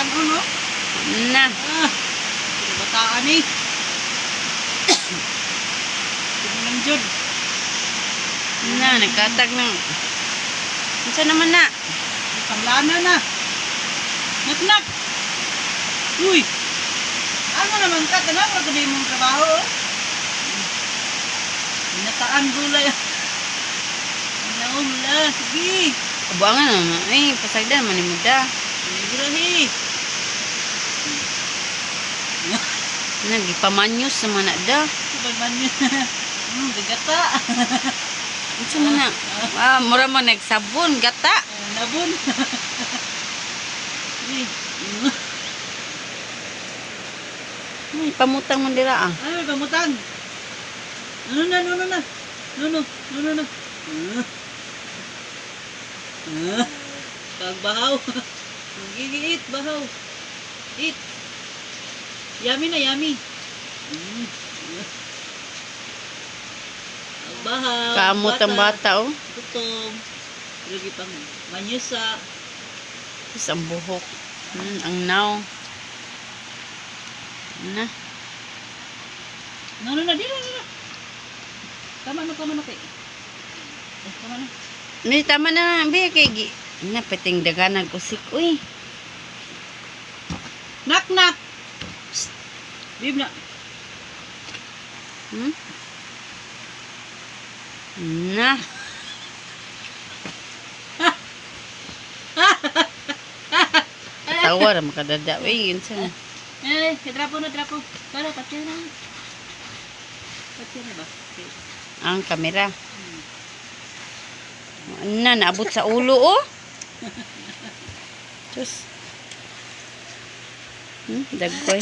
kanon, no? Na. Bataan eh. Tingnan jud. Na, nagkatag ng... Ano naman na? Panglana na. Nak. Uy. Ano naman ka? Tanang mo kung mong trabaho. Binataan gulay. Ano mula? Sige. Kabuangan naman. Ay, pasagdan, manimuda. Grahe. Nagipamanyos sa mga da. Sabay niya. Gagata. Ano mo na? Mura mo nagsabon, gata. Nabun. Ay, pamutang mo dira ah. Ay, pamutan. Ano na. Pagbahaw. Gigiit, bahaw. Eat. Yummy na, yummy. Pagbahaw. Kamot ang bata oh. Gutom. Lagi pang manyusa. Tapos ang buhok. Ang naw. Na. No, di na. Tama na kay. Tama na. Hindi, tama na. Biya kay Gi. Pating daganan kusik. Uy. Nak. Psst. Bib na. Na. Tawa ra makadada. Uy, yun sa. Trapo. Para, pati na. Pati na ba? Okay. Ang kamera. Na, naabot sa ulo oh. Diyos. Dagkoy.